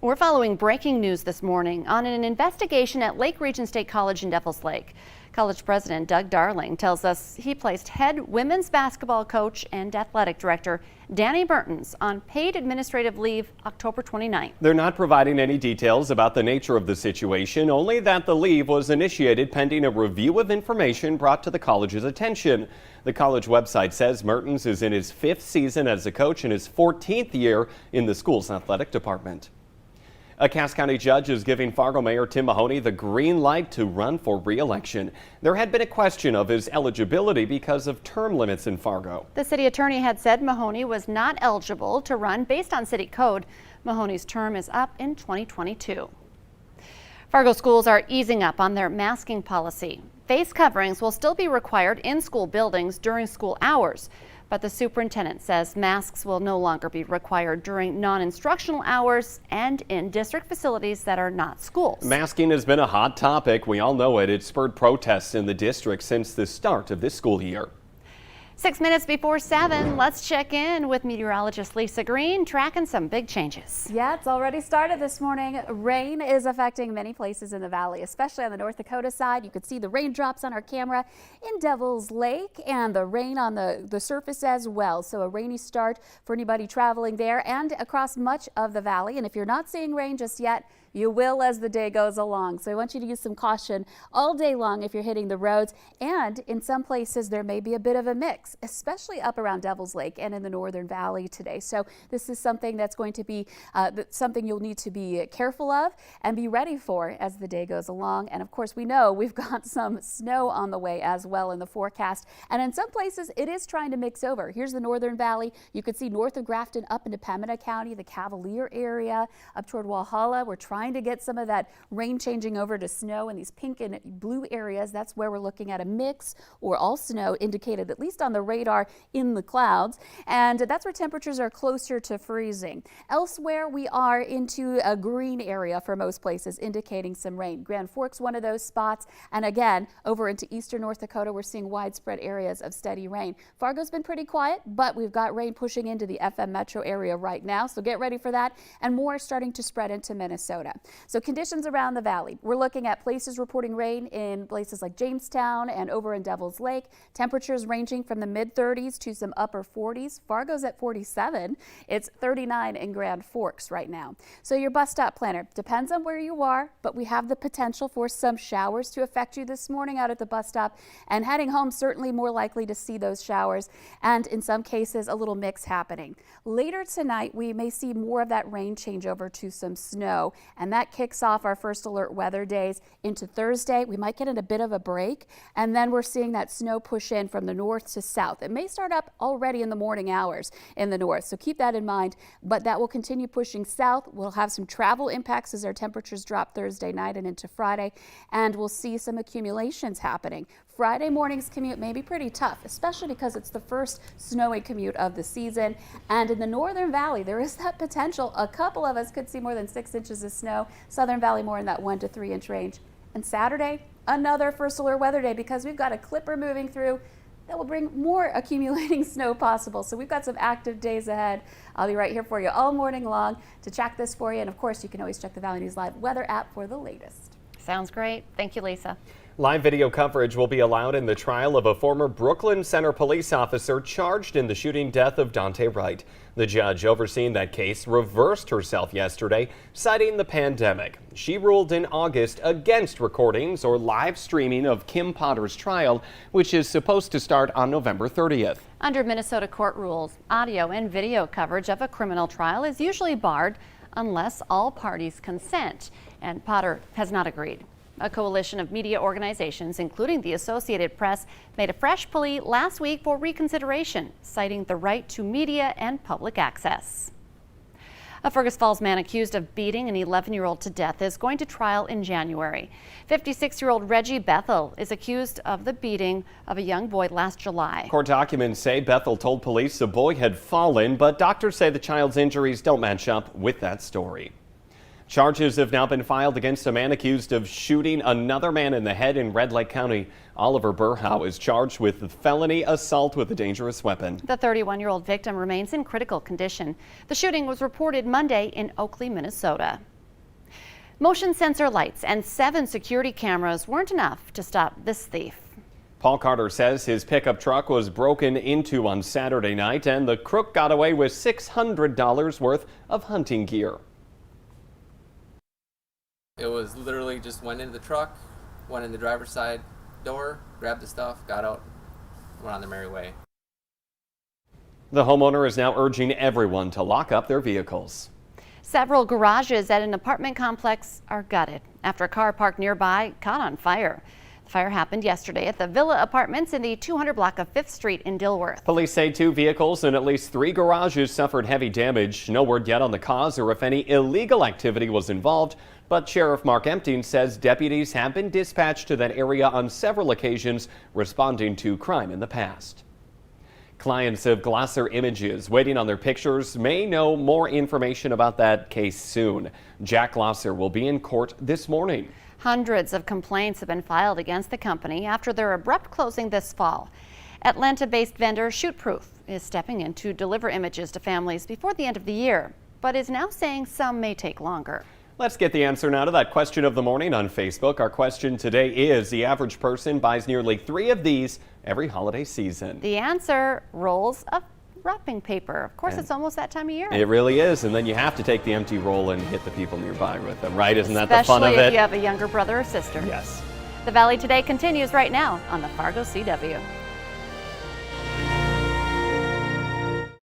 We're following breaking news this morning on an investigation at Lake Region State College in Devils Lake. College president Doug Darling tells us he placed head women's basketball coach and athletic director Danny Mertens on paid administrative leave October 29th. They're not providing any details about the nature of the situation, only that the leave was initiated pending a review of information brought to the college's attention. The college website says Mertens is in his 5th season as a coach and his 14th year in the school's athletic department. A Cass County judge is giving Fargo Mayor Tim Mahoney the green light to run for re-election. There had been a question of his eligibility because of term limits in Fargo. The city attorney had said Mahoney was not eligible to run based on city code. Mahoney's term is up in 2022. Fargo schools are easing up on their masking policy. Face coverings will still be required in school buildings during school hours. But the superintendent says masks will no longer be required during non-instructional hours and in district facilities that are not schools. Masking has been a hot topic. We all know it. It's spurred protests in the district since the start of this school year. 6 minutes before 7, let's check in with meteorologist Lisa Green, tracking some big changes. Yeah, it's already started this morning. Rain is affecting many places in the valley, especially on the North Dakota side. You could see the raindrops on our camera in Devil's Lake and the rain on the surface as well. So a rainy start for anybody traveling there and across much of the valley. And if you're not seeing rain just yet, you will as the day goes along. So I want you to use some caution all day long if you're hitting the roads. And in some places there may be a bit of a mix, especially up around Devil's Lake and in the Northern Valley today. So this is something that's going to be something you'll need to be careful of and be ready for as the day goes along. And of course, we know we've got some snow on the way as well in the forecast. And in some places it is trying to mix over. Here's the Northern Valley. You could see north of Grafton up into Pembina County, the Cavalier area, up toward Walhalla. We're trying to get some of that rain changing over to snow in these pink and blue areas. That's where we're looking at a mix or all snow indicated, at least on the radar in the clouds. And that's where temperatures are closer to freezing. Elsewhere, we are into a green area for most places, indicating some rain. Grand Forks, one of those spots. And again, over into eastern North Dakota, we're seeing widespread areas of steady rain. Fargo's been pretty quiet, but we've got rain pushing into the FM metro area right now. So get ready for that. And more starting to spread into Minnesota. So conditions around the valley. We're looking at places reporting rain in places like Jamestown and over in Devil's Lake. Temperatures ranging from the mid-30s to some upper 40s. Fargo's at 47. It's 39 in Grand Forks right now. So your bus stop planner depends on where you are, but we have the potential for some showers to affect you this morning out at the bus stop. And heading home, certainly more likely to see those showers. And in some cases, a little mix happening. Later tonight, we may see more of that rain change over to some snow. And that kicks off our first alert weather days into Thursday. We might get in a bit of a break, and then we're seeing that snow push in from the north to south. It may start up already in the morning hours in the north, so keep that in mind, but that will continue pushing south. We'll have some travel impacts as our temperatures drop Thursday night and into Friday, and we'll see some accumulations happening. Friday morning's commute may be pretty tough, especially because it's the first snowy commute of the season. And in the Northern Valley, there is that potential. A couple of us could see more than 6 inches of snow. Southern Valley more in that 1 to 3 inch range. And Saturday, another first alert weather day because we've got a clipper moving through that will bring more accumulating snow possible. So we've got some active days ahead. I'll be right here for you all morning long to check this for you. And of course, you can always check the Valley News Live weather app for the latest. Sounds great. Thank you, Lisa. Live video coverage will be allowed in the trial of a former Brooklyn Center police officer charged in the shooting death of Dante Wright. The judge overseeing that case reversed herself yesterday, citing the pandemic. She ruled in August against recordings or live streaming of Kim Potter's trial, which is supposed to start on November 30th. Under Minnesota court rules, audio and video coverage of a criminal trial is usually barred unless all parties consent, and Potter has not agreed. A coalition of media organizations, including the Associated Press, made a fresh plea last week for reconsideration, citing the right to media and public access. A Fergus Falls man accused of beating an 11-year-old to death is going to trial in January. 56-year-old Reggie Bethel is accused of the beating of a young boy last July. Court documents say Bethel told police the boy had fallen, but doctors say the child's injuries don't match up with that story. Charges have now been filed against a man accused of shooting another man in the head in Red Lake County. Oliver Burhow is charged with felony assault with a dangerous weapon. The 31-year-old victim remains in critical condition. The shooting was reported Monday in Oakley, Minnesota. Motion sensor lights and 7 security cameras weren't enough to stop this thief. Paul Carter says his pickup truck was broken into on Saturday night and the crook got away with $600 worth of hunting gear. It was literally just went into the truck, went in the driver's side door, grabbed the stuff, got out, went on their merry way. The homeowner is now urging everyone to lock up their vehicles. Several garages at an apartment complex are gutted after a car parked nearby caught on fire. The fire happened yesterday at the Villa Apartments in the 200 block of 5th Street in Dilworth. Police say 2 vehicles and at least 3 garages suffered heavy damage. No word yet on the cause or if any illegal activity was involved, but Sheriff Mark Empting says deputies have been dispatched to that area on several occasions, responding to crime in the past. Clients of Glasser Images waiting on their pictures may know more information about that case soon. Jack Glasser will be in court this morning. Hundreds of complaints have been filed against the company after their abrupt closing this fall. Atlanta-based vendor Shootproof is stepping in to deliver images to families before the end of the year, but is now saying some may take longer. Let's get the answer now to that question of the morning on Facebook. Our question today is, the average person buys nearly 3 of these every holiday season. The answer, rolls of wrapping paper. Of course, it's almost that time of year. It really is, and then you have to take the empty roll and hit the people nearby with them, right? Isn't that the fun of it? Especially if you have a younger brother or sister. Yes. The Valley Today continues right now on the Fargo CW.